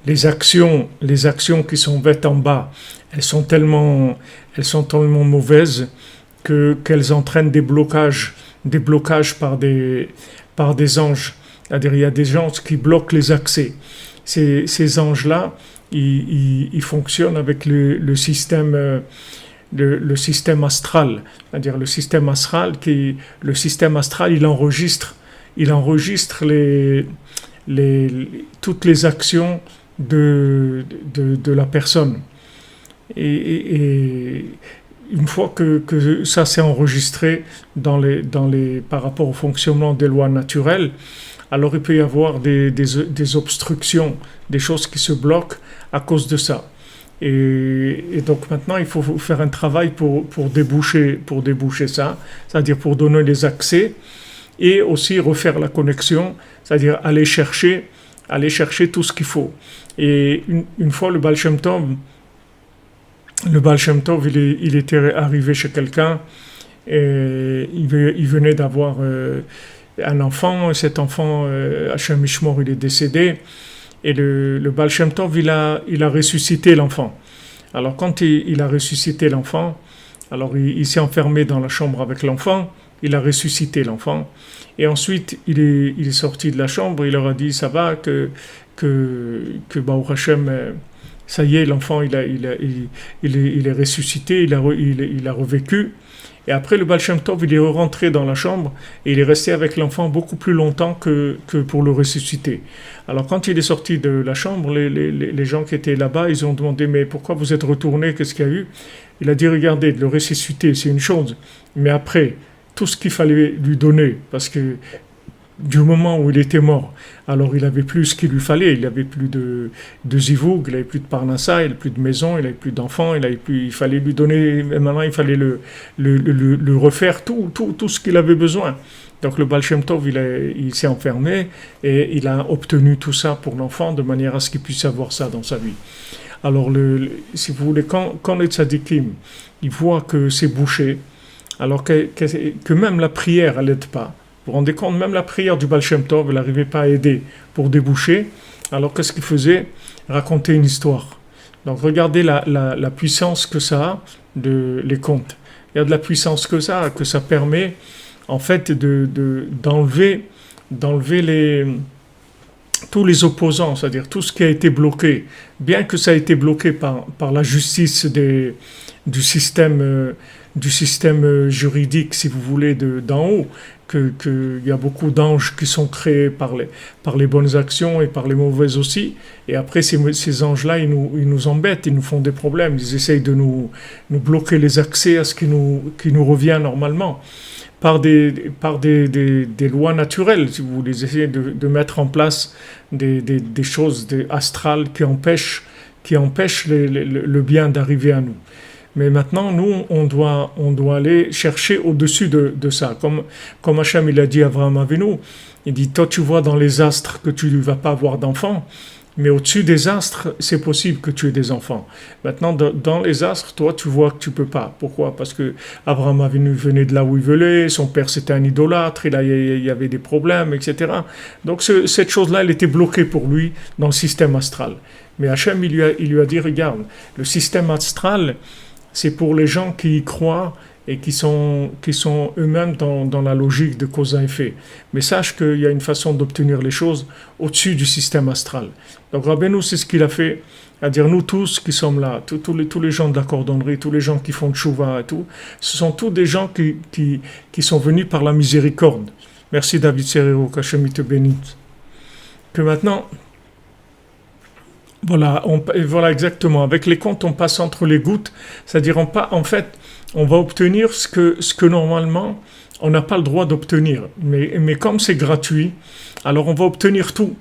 les actions qui sont faites en bas, elles sont tellement mauvaises qu'elles entraînent des blocages par des anges. C'est-à-dire, il y a des gens qui bloquent les accès. Ces anges-là, ils fonctionnent avec le système astral. C'est-à-dire, le système astral, il enregistre toutes les actions de la personne. Et une fois que ça s'est enregistré par rapport au fonctionnement des lois naturelles, alors il peut y avoir des obstructions, des choses qui se bloquent à cause de ça. Et donc maintenant, il faut faire un travail pour déboucher ça, c'est-à-dire pour donner les accès et aussi refaire la connexion, c'est-à-dire aller chercher tout ce qu'il faut. Et une fois le Baal Shem Tov, il était arrivé chez quelqu'un et il venait d'avoir un enfant. Et cet enfant, Hachem Mishmor, il est décédé. Et le Baal Shem Tov, il a ressuscité l'enfant. Alors quand il a ressuscité l'enfant, alors il s'est enfermé dans la chambre avec l'enfant, il a ressuscité l'enfant. Et ensuite, il est sorti de la chambre, il leur a dit, ça va, que Baruch Hashem, ça y est, l'enfant, il est ressuscité, il a revécu. Et après, le Baal Shem Tov, il est rentré dans la chambre et il est resté avec l'enfant beaucoup plus longtemps que pour le ressusciter. Alors, quand il est sorti de la chambre, les gens qui étaient là-bas, ils ont demandé, mais pourquoi vous êtes retourné, qu'est-ce qu'il y a eu? Il a dit, regardez, de le ressusciter, c'est une chose, mais après, tout ce qu'il fallait lui donner, parce que du moment où il était mort, alors il n'avait plus ce qu'il lui fallait, il n'avait plus de zivoug, il n'avait plus de parnassa, il n'avait plus de maison, il n'avait plus d'enfants, il fallait lui donner, maintenant il fallait le refaire tout ce qu'il avait besoin. Donc le Baal Shem Tov, il s'est enfermé et il a obtenu tout ça pour l'enfant de manière à ce qu'il puisse avoir ça dans sa vie. Alors si vous voulez, quand les tzadikim, ils voient que c'est bouché, alors que même la prière, elle n'aide pas. Vous vous rendez compte, même la prière du Baal Shem Tov, elle n'arrivait pas à aider pour déboucher. Alors qu'est-ce qu'il faisait? Raconter une histoire. Donc regardez la puissance que ça a, les contes. Il y a de la puissance que ça permet en fait d'enlever tous les opposants, c'est-à-dire tout ce qui a été bloqué, bien que ça a été bloqué par la justice du système juridique, si vous voulez, d'en haut, qu'il y a beaucoup d'anges qui sont créés par les bonnes actions et par les mauvaises aussi. Et après, ces anges-là, ils nous embêtent, ils nous font des problèmes. Ils essayent de nous bloquer les accès à ce qui nous revient normalement. Par des lois naturelles, si vous voulez, essayer de mettre en place des choses astrales qui empêchent le bien d'arriver à nous. Mais maintenant, nous, on doit aller chercher au-dessus de ça. Comme Hachem, il a dit à Abraham Avinu, il dit, toi, tu vois dans les astres que tu ne vas pas avoir d'enfants, mais au-dessus des astres, c'est possible que tu aies des enfants. Maintenant, dans les astres, toi, tu vois que tu ne peux pas. Pourquoi? Parce que Abraham Avinu venait de là où il venait, son père, c'était un idolâtre, il y avait des problèmes, etc. Donc, cette chose-là, elle était bloquée pour lui dans le système astral. Mais Hachem, il lui a dit, regarde, le système astral, c'est pour les gens qui y croient et qui sont eux-mêmes dans la logique de cause à effet. Mais sache qu'il y a une façon d'obtenir les choses au-dessus du système astral. Donc Rabbeinu, c'est ce qu'il a fait, c'est-à-dire nous tous qui sommes là, tous les gens de la cordonnerie, tous les gens qui font tchouva et tout, ce sont tous des gens qui sont venus par la miséricorde. Merci David Serrero, qu'Hachem te bénisse. Que maintenant... Voilà exactement. Avec les comptes, on passe entre les gouttes, c'est-à-dire en fait, on va obtenir ce que normalement on n'a pas le droit d'obtenir. Mais comme c'est gratuit, alors on va obtenir tout.